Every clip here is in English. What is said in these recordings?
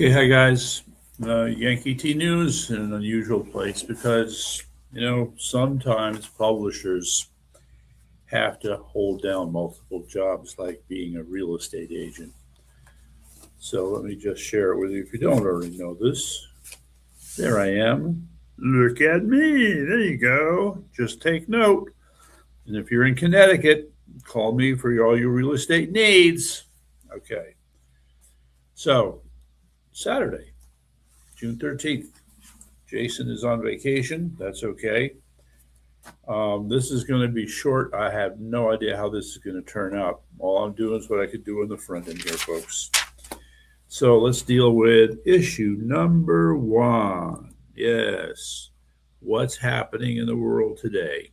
Okay, hi guys. Yankee T News in an unusual place because, sometimes publishers have to hold down multiple jobs like being a real estate agent. So let me just share it with you if you don't already know this. There I am. Look at me. There you go. Just take note. And if you're in Connecticut, call me for all your real estate needs. Okay. So, Saturday, June 13th. Jason is on vacation. That's okay. This is going to be short. I have no idea how this is going to turn out. All I'm doing is what I could do in the front end here, folks. So let's deal with issue number one. Yes. What's happening in the world today?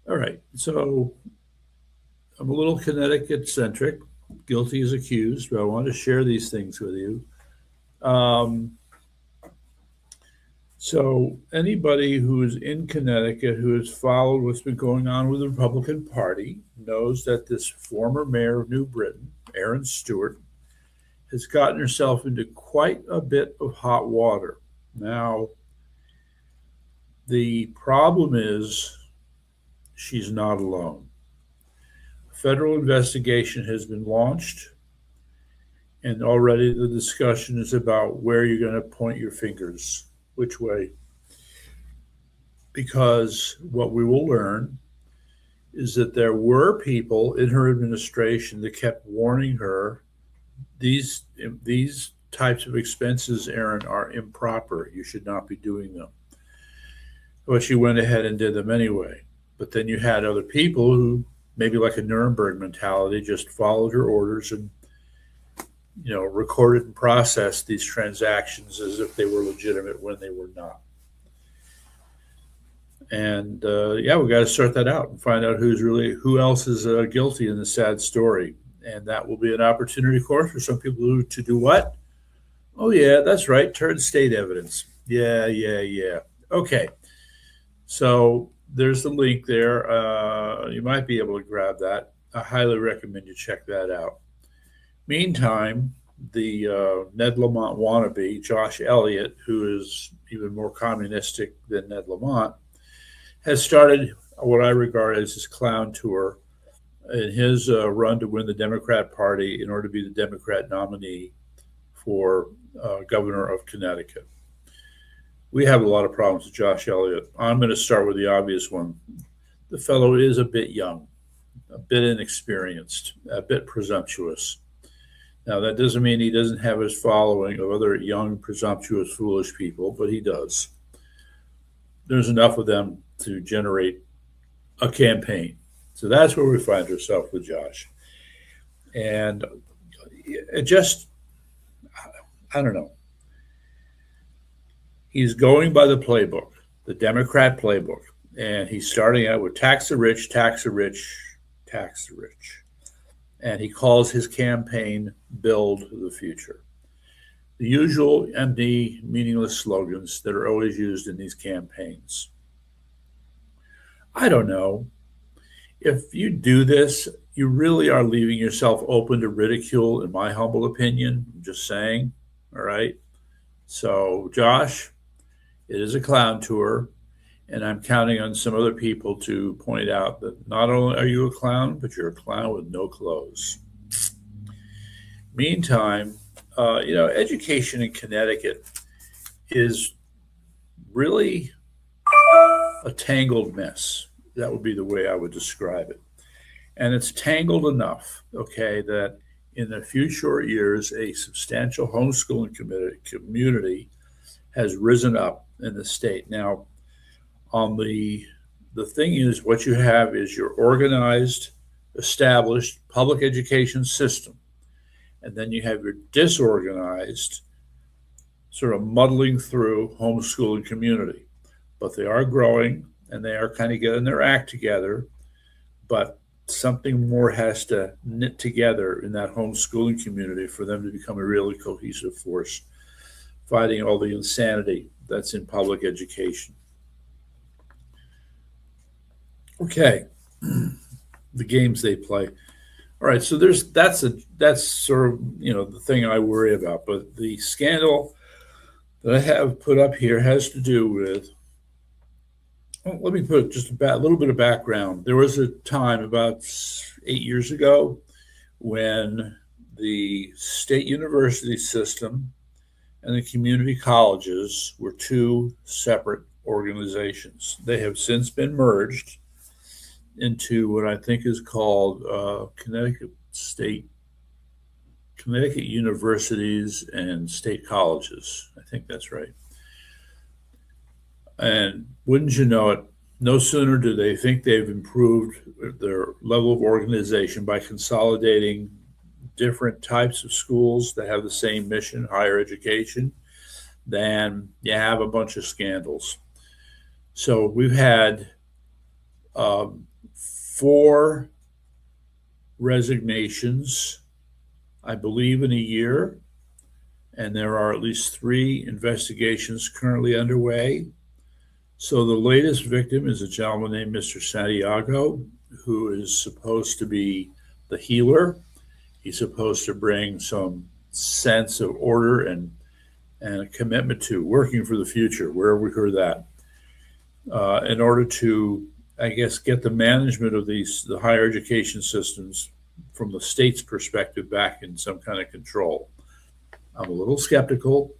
All right. So I'm a little Connecticut centric, guilty as accused, but I want to share these things with you. So, anybody who is in Connecticut who has followed what's been going on with the Republican Party knows that this former mayor of New Britain, Erin Stewart, has gotten herself into quite a bit of hot water. Now, the problem is she's not alone. A federal investigation has been launched, and already the discussion is about where you're going to point your fingers, which way. Because what we will learn is that there were people in her administration that kept warning her these types of expenses, Erin, are improper. You should not be doing them. But she went ahead and did them anyway. But then you had other people who, maybe like a Nuremberg mentality, just followed her orders and recorded and processed these transactions as if they were legitimate when they were not. And we got to sort that out and find out who else is guilty in the sad story. And that will be an opportunity, of course, for some people to do what? Oh, yeah, that's right. Turn state evidence. Yeah. Okay. So there's the link there. You might be able to grab that. I highly recommend you check that out. Meantime, the Ned Lamont wannabe, Josh Elliott, who is even more communistic than Ned Lamont, has started what I regard as his clown tour in his run to win the Democrat Party in order to be the Democrat nominee for governor of Connecticut. We have a lot of problems with Josh Elliott. I'm going to start with the obvious one. The fellow is a bit young, a bit inexperienced, a bit presumptuous. Now, that doesn't mean he doesn't have his following of other young, presumptuous, foolish people, but he does. There's enough of them to generate a campaign. So that's where we find ourselves with Josh. And it just, I don't know. He's going by the playbook, the Democrat playbook. And he's starting out with tax the rich, tax the rich, tax the rich. And he calls his campaign Build the Future. The usual empty, meaningless slogans that are always used in these campaigns. I don't know. If you do this, you really are leaving yourself open to ridicule, in my humble opinion. I'm just saying. All right. So, Josh, it is a clown tour. And I'm counting on some other people to point out that not only are you a clown, but you're a clown with no clothes. Meantime, education in Connecticut is really a tangled mess. That would be the way I would describe it. And it's tangled enough, okay, that in a few short years, a substantial homeschooling community has risen up in the state. Now, on the thing is, what you have is your organized, established public education system, and then you have your disorganized, sort of muddling through homeschooling community. But they are growing, and they are kind of getting their act together. But something more has to knit together in that homeschooling community for them to become a really cohesive force, fighting all the insanity that's in public education. Okay, the games they play. All right, so that's sort of the thing I worry about. But the scandal that I have put up here has to do with. Well, let me put just a little bit of background. There was a time about 8 years ago when the state university system and the community colleges were two separate organizations. They have since been merged into what I think is called Connecticut Universities and State Colleges. I think that's right. And wouldn't you know it, no sooner do they think they've improved their level of organization by consolidating different types of schools that have the same mission, higher education, than you have a bunch of scandals. So we've had 4 resignations, I believe, in a year, and there are at least 3 investigations currently underway. So the latest victim is a gentleman named Mr. Santiago, who is supposed to be the healer. He's supposed to bring some sense of order and a commitment to working for the future. Where have we heard that? In order to, I guess, get the management of the higher education systems from the state's perspective back in some kind of control. I'm a little skeptical.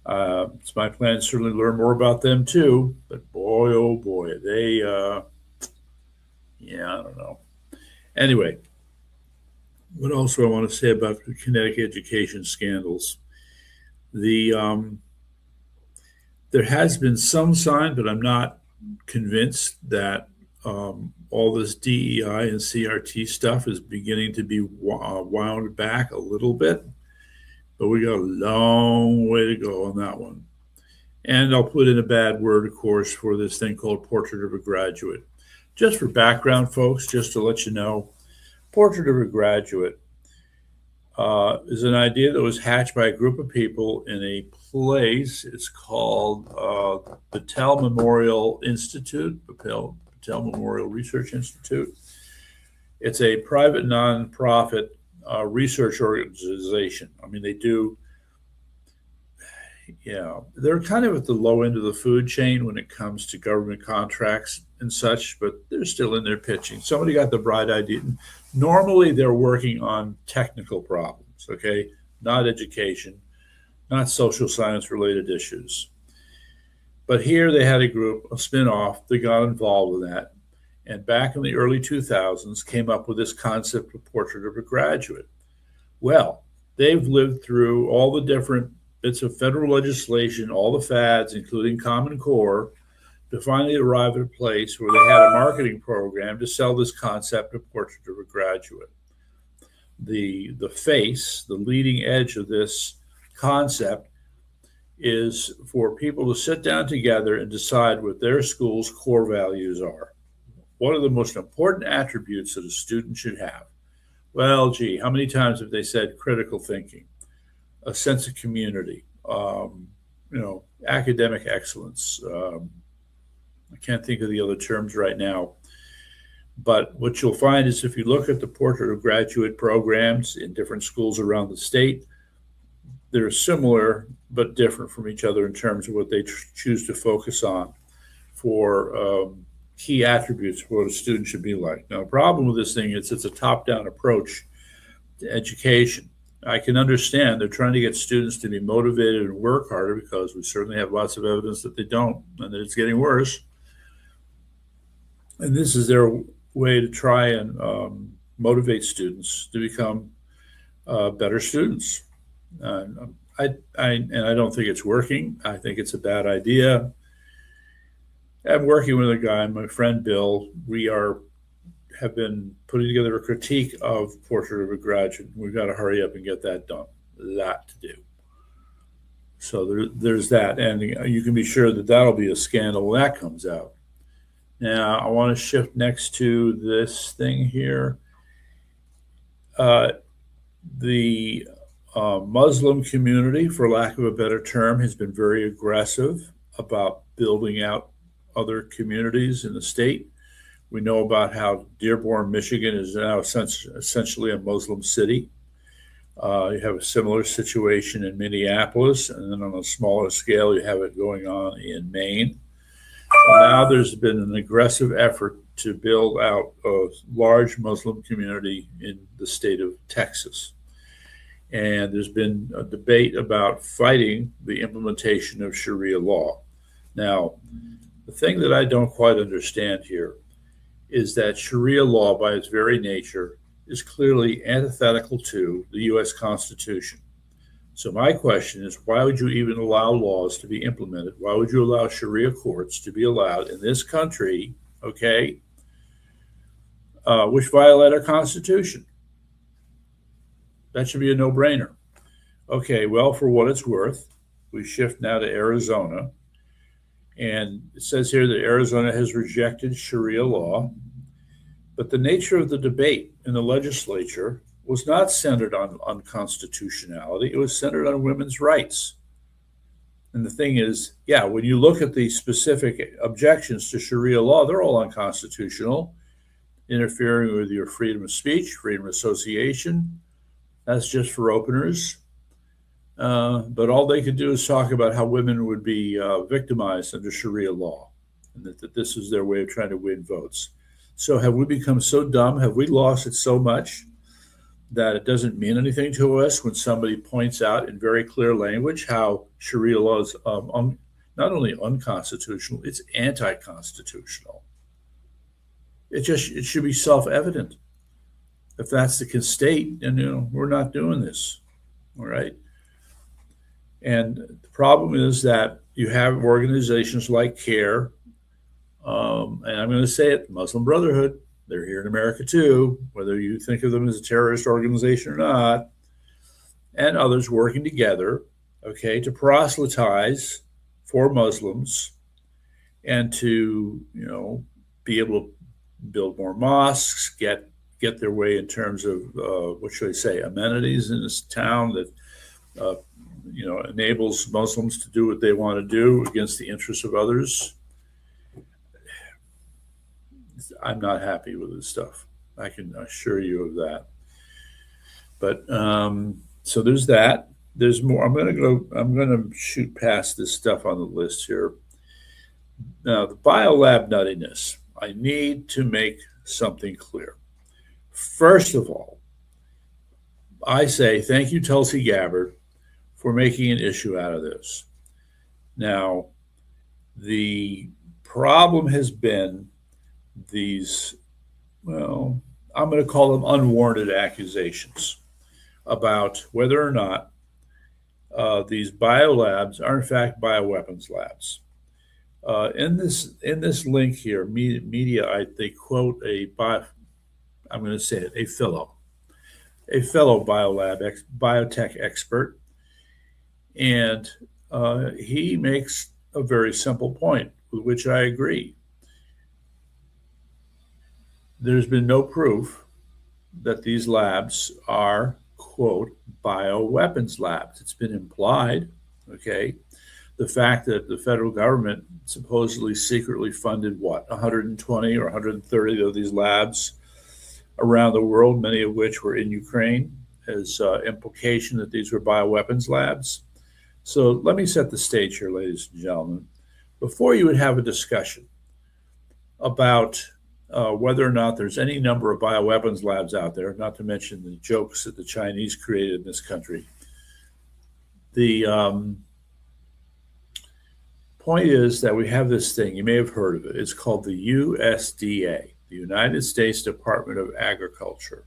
It's my plan to certainly learn more about them too, but boy, oh boy, they, I don't know. Anyway, what else do I want to say about the Connecticut education scandals? There has been some sign, but I'm not convinced that all this DEI and CRT stuff is beginning to be wound back a little bit. But we got a long way to go on that one. And I'll put in a bad word, of course, for this thing called Portrait of a Graduate. Just for background, folks, just to let you know, Portrait of a Graduate is an idea that was hatched by a group of people in a place. It's called Battelle Memorial Institute, Battelle Memorial Research Institute. It's a private nonprofit research organization. I mean, they're kind of at the low end of the food chain when it comes to government contracts and such, but they're still in there pitching. Somebody got the bright idea. Normally, they're working on technical problems, okay? Not education, not social science related issues. But here they had a group, a spin-off, that got involved with that. And back in the early 2000s, came up with this concept of Portrait of a Graduate. Well, they've lived through all the different bits of federal legislation, all the fads, including Common Core, to finally arrive at a place where they had a marketing program to sell this concept of Portrait of a Graduate. The face, the leading edge of this concept is for people to sit down together and decide what their school's core values are. What are the most important attributes that a student should have? Well, gee, how many times have they said critical thinking, a sense of community, academic excellence? I can't think of the other terms right now. But what you'll find is if you look at the Portrait of Graduate programs in different schools around the state, they're similar but different from each other in terms of what they choose to focus on for key attributes for what a student should be like. Now, the problem with this thing is it's a top-down approach to education. I can understand they're trying to get students to be motivated and work harder because we certainly have lots of evidence that they don't and that it's getting worse. And this is their way to try and motivate students to become better students. I don't think it's working. I think it's a bad idea. I'm working with a guy, my friend Bill. We have been putting together a critique of Portrait of a Graduate. We've got to hurry up and get that done. A lot to do. So there's that. And you can be sure that that'll be a scandal when that comes out. Now, I want to shift next to this thing here. The Muslim community, for lack of a better term, has been very aggressive about building out other communities in the state. We know about how Dearborn, Michigan is now essentially a Muslim city. You have a similar situation in Minneapolis, and then on a smaller scale, you have it going on in Maine. Well, now there's been an aggressive effort to build out a large Muslim community in the state of Texas. And there's been a debate about fighting the implementation of Sharia law. Now, the thing that I don't quite understand here is that Sharia law, by its very nature, is clearly antithetical to the U.S. Constitution. So my question is, why would you even allow laws to be implemented? Why would you allow Sharia courts to be allowed in this country, okay, which violate our Constitution? That should be a no-brainer. Okay, well, for what it's worth, we shift now to Arizona. And it says here that Arizona has rejected Sharia law. But the nature of the debate in the legislature was not centered on unconstitutionality. It was centered on women's rights. And the thing is, yeah, when you look at the specific objections to Sharia law, they're all unconstitutional, interfering with your freedom of speech, freedom of association. That's just for openers. But all they could do is talk about how women would be victimized under Sharia law, and that this is their way of trying to win votes. So have we become so dumb? Have we lost it so much that it doesn't mean anything to us when somebody points out in very clear language how Sharia law is not only unconstitutional, it's anti-constitutional. It should be self-evident. If that's the state, then we're not doing this. All right. And the problem is that you have organizations like CARE, and I'm going to say it, Muslim Brotherhood. They're here in America too, whether you think of them as a terrorist organization or not, and others working together, okay, to proselytize for Muslims and to, be able to build more mosques, get their way in terms of, what should I say, amenities in this town that, enables Muslims to do what they want to do against the interests of others. I'm not happy with this stuff. I can assure you of that. But so there's that. There's more. I'm going to shoot past this stuff on the list here. Now, the biolab nuttiness. I need to make something clear. First of all, I say thank you, Tulsi Gabbard, for making an issue out of this. Now, the problem has been these, I'm going to call them unwarranted accusations about whether or not these biolabs are in fact bioweapons labs. In this link here, media, they quote I'm going to say it, a fellow biotech expert, and he makes a very simple point with which I agree. There's been no proof that these labs are, quote, bioweapons labs. It's been implied, okay? The fact that the federal government supposedly secretly funded, 120 or 130 of these labs around the world, many of which were in Ukraine, as implication that these were bioweapons labs. So let me set the stage here, ladies and gentlemen. Before you would have a discussion about whether or not there's any number of bioweapons labs out there, not to mention the jokes that the Chinese created in this country. The point is that we have this thing, you may have heard of it. It's called the USDA, the United States Department of Agriculture.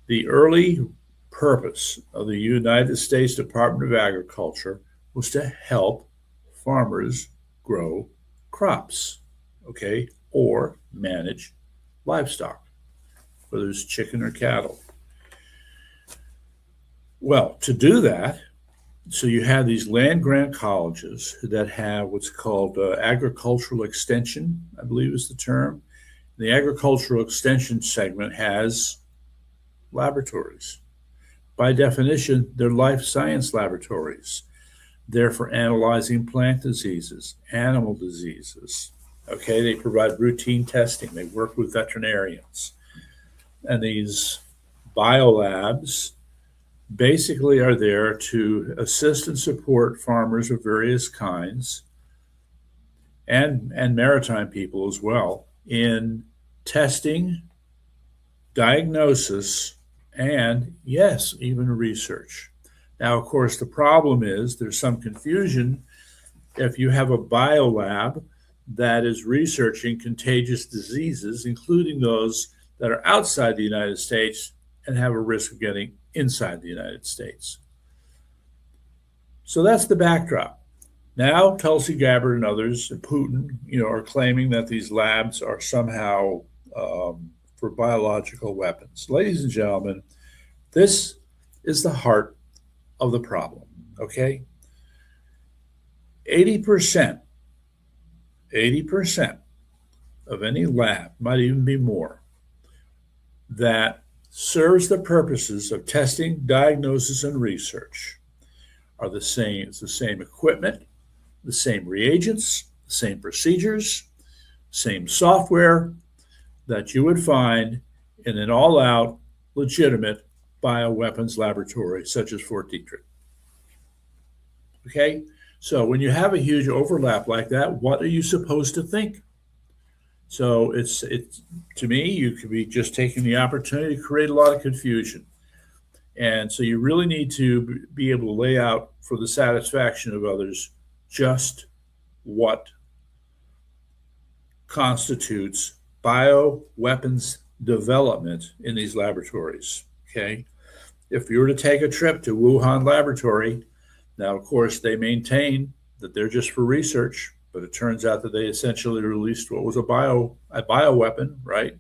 The early purpose of the United States Department of Agriculture was to help farmers grow crops, okay, or manage livestock, whether it's chicken or cattle. Well, to do that, so you have these land-grant colleges that have what's called agricultural extension, I believe is the term. The agricultural extension segment has laboratories. By definition, they're life science laboratories. They're for analyzing plant diseases, animal diseases, Okay, they provide routine testing. They work with veterinarians. And these biolabs basically are there to assist and support farmers of various kinds and maritime people as well in testing, diagnosis, and yes, even research. Now, of course, the problem is there's some confusion if you have a biolab that is researching contagious diseases, including those that are outside the United States and have a risk of getting inside the United States. So that's the backdrop. Now, Tulsi Gabbard and others, and Putin, are claiming that these labs are somehow for biological weapons. Ladies and gentlemen, this is the heart of the problem. Okay, 80%, 80% of any lab, might even be more, that serves the purposes of testing, diagnosis, and research are the same. It's the same equipment, the same reagents, the same procedures, same software that you would find in an all-out, legitimate bioweapons laboratory such as Fort Detrick. Okay? So when you have a huge overlap like that, what are you supposed to think? So it's to me, you could be just taking the opportunity to create a lot of confusion. And so you really need to be able to lay out for the satisfaction of others just what constitutes bioweapons development in these laboratories. Okay. If you were to take a trip to Wuhan laboratory, now, of course, they maintain that they're just for research, but it turns out that they essentially released what was a bioweapon, right?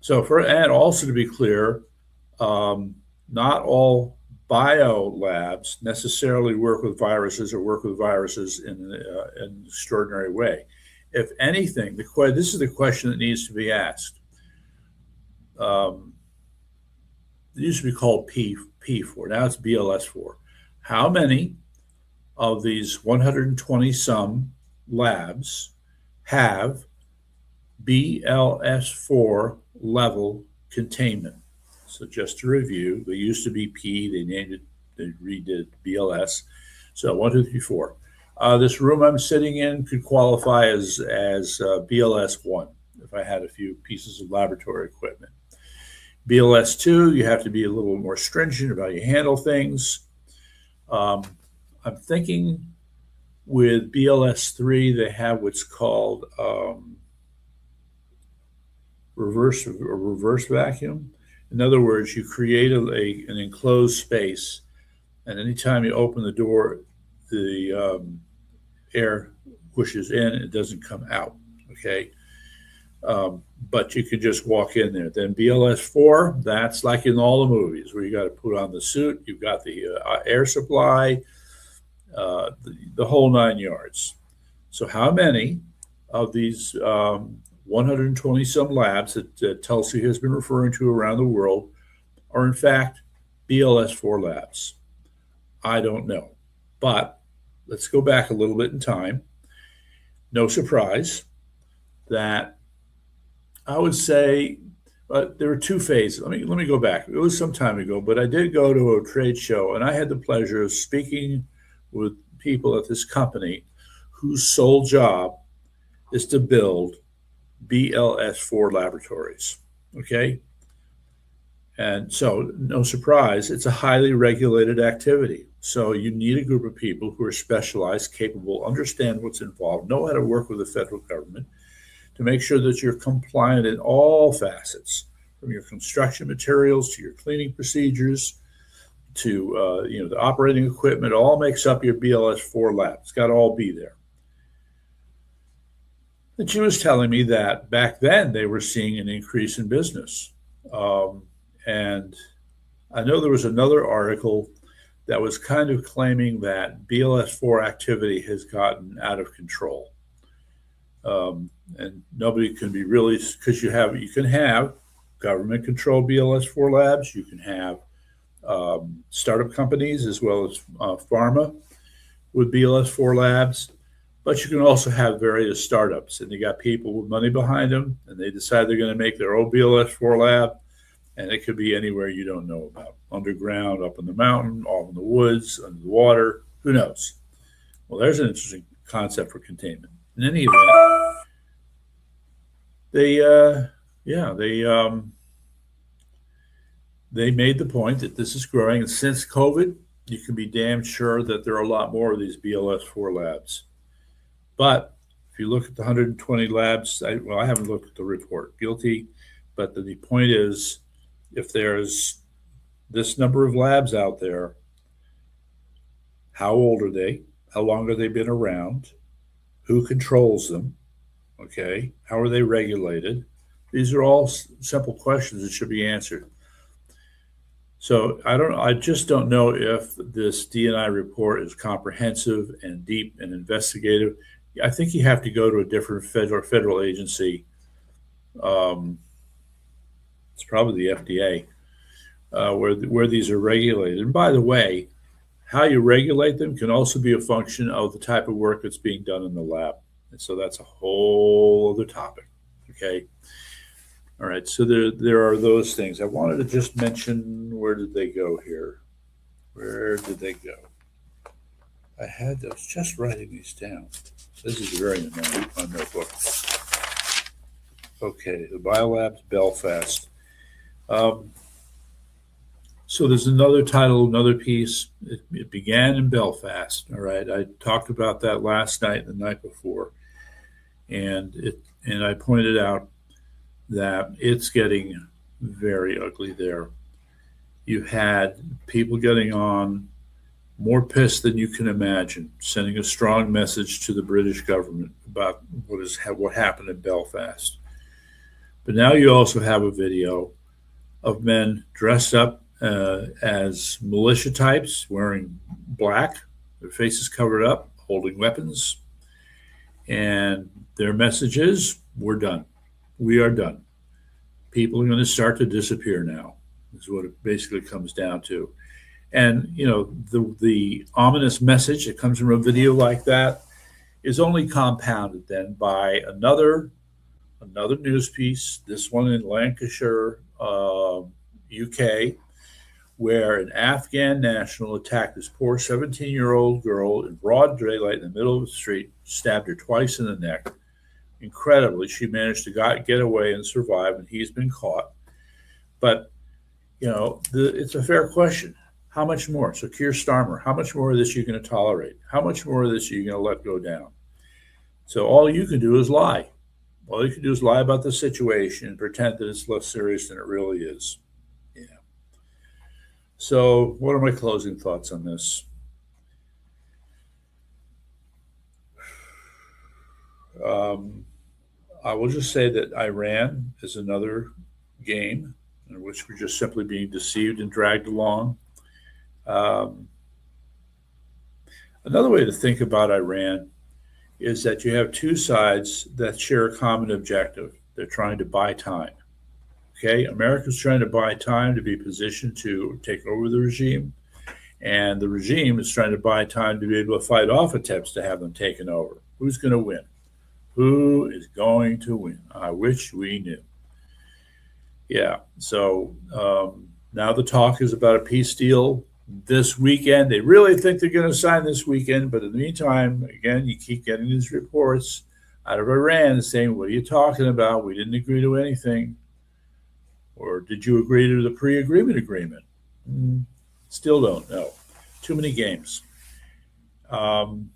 So, and also to be clear, not all bio labs necessarily work with viruses or work with viruses in an extraordinary way. If anything, this is the question that needs to be asked. It used to be called P4, now it's BLS4. How many of these 120 some labs have BLS4 level containment? So just to review, they used to be P, they redid BLS. So 1, 2, 3, 4. This room I'm sitting in could qualify as BLS1 if I had a few pieces of laboratory equipment. BLS2, you have to be a little more stringent about how you handle things. I'm thinking with BLS3, they have what's called reverse vacuum. In other words, you create an enclosed space, and anytime you open the door, the air pushes in, it doesn't come out. Okay. But you can just walk in there. Then BLS4, that's like in all the movies where you got to put on the suit, you've got the air supply, the whole 9 yards. So how many of these 120 some labs that Tulsi has been referring to around the world are in fact BLS4 labs? I don't know. But let's go back a little bit in time. No surprise that I would say there were two phases. Let me go back. It was some time ago, but I did go to a trade show, and I had the pleasure of speaking with people at this company whose sole job is to build BLS4 laboratories. Okay? And so, no surprise, it's a highly regulated activity. So you need a group of people who are specialized, capable, understand what's involved, know how to work with the federal government to make sure that you're compliant in all facets, from your construction materials to your cleaning procedures to the operating equipment. It all makes up your BLS4 lab. It's got to all be there. And she was telling me that back then they were seeing an increase in business. And I know there was another article that was kind of claiming that BLS4 activity has gotten out of control. And nobody can be really, because you can have government controlled BLS4 labs, you can have startup companies as well as pharma with BLS4 labs. But you can also have various startups, and you got people with money behind them, and they decide they're going to make their own BLS4 lab, and it could be anywhere you don't know about, underground, up in the mountain, off in the woods, under the water, who knows? Well, there's an interesting concept for containment. In any event, they, they made the point that this is growing, and since COVID, you can be damn sure that there are a lot more of these BLS4 labs. But if you look at the 120 labs, I haven't looked at the report, guilty, but the point is, if there's this number of labs out there, how old are they? How long have they been around? Who controls them? Okay, how are they regulated? These are all simple questions that should be answered. So I just don't know if this D&I report is comprehensive and deep and investigative. I think you have to go to a different federal agency. It's probably the FDA, where these are regulated. And by the way, how you regulate them can also be a function of the type of work that's being done in the lab. And so that's a whole other topic. Okay. All right. So there are those things. I wanted to just mention, where did they go here? Where did they go? I was just writing these down. This is very annoying, my notebook. Okay, the Biolabs Belfast. So there's another title, another piece. It began in Belfast. All right, I talked about that last night and the night before, and I pointed out that it's getting very ugly there. You had people getting on, more pissed than you can imagine, sending a strong message to the British government about what happened in Belfast. But now you also have a video of men dressed up as militia types, wearing black, their faces covered up, holding weapons. And their message is, we're done. We are done. People are going to start to disappear now, is what it basically comes down to. And, the ominous message that comes from a video like that is only compounded then by another news piece, this one in Lancashire, UK, where an Afghan national attacked this poor 17-year-old girl in broad daylight in the middle of the street, stabbed her twice in the neck. Incredibly, she managed to get away and survive, and he's been caught. But, it's a fair question. How much more? So Keir Starmer, how much more of this are you going to tolerate? How much more of this are you going to let go down? So all you can do is lie. All you can do is lie about the situation and pretend that it's less serious than it really is. Yeah. So what are my closing thoughts on this? I will just say that Iran is another game in which we're just simply being deceived and dragged along. Another way to think about Iran is that you have two sides that share a common objective. They're trying to buy time. Okay, America's trying to buy time to be positioned to take over the regime, and the regime is trying to buy time to be able to fight off attempts to have them taken over. Who's going to win? Who is going to win? I wish we knew. Yeah, so now the talk is about a peace deal this weekend. They really think they're going to sign this weekend, but in the meantime, again, you keep getting these reports out of Iran saying, what are you talking about? We didn't agree to anything. Or did you agree to the pre-agreement agreement? Still don't know. Too many games. I'm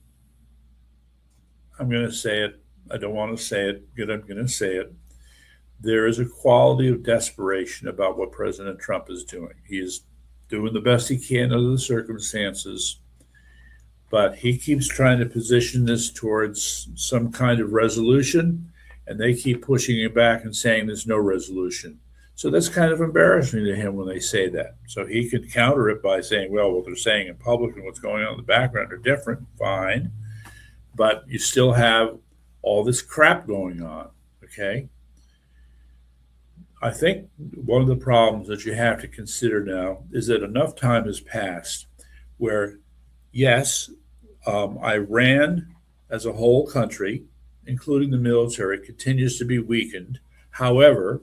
going to say it. I don't want to say it, but I'm going to say it. There is a quality of desperation about what President Trump is doing. He is doing the best he can under the circumstances, but he keeps trying to position this towards some kind of resolution, and they keep pushing him back and saying there's no resolution. So that's kind of embarrassing to him when they say that. So he could counter it by saying, well, what they're saying in public and what's going on in the background are different. Fine. But you still have all this crap going on. Okay. I think one of the problems that you have to consider now is that enough time has passed where, yes, Iran as a whole country, including the military, continues to be weakened. However,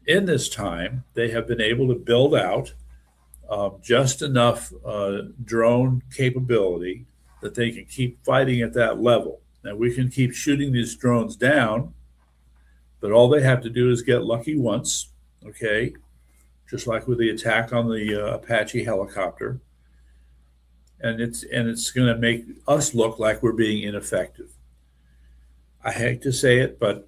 in this time, they have been able to build out just enough drone capability that they can keep fighting at that level. Now, we can keep shooting these drones down, but all they have to do is get lucky once, okay? Just like with the attack on the Apache helicopter. And it's going to make us look like we're being ineffective. I hate to say it, but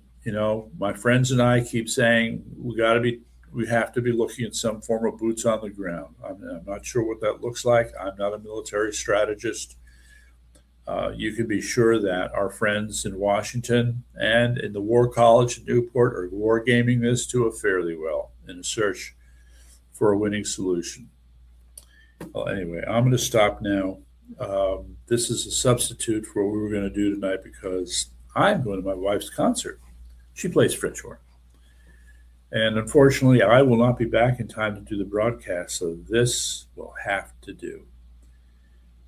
my friends and I keep saying we have to be looking at some form of boots on the ground. I'm not sure what that looks like. I'm not a military strategist. You can be sure that our friends in Washington and in the War College in Newport are wargaming this to a fairly well in a search for a winning solution. Well, anyway, I'm going to stop now. This is a substitute for what we were going to do tonight because I'm going to my wife's concert. She plays French horn. And unfortunately, I will not be back in time to do the broadcast, so this will have to do.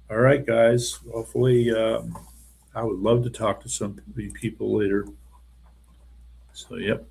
All right, guys. Hopefully, I would love to talk to some people later. So, yep.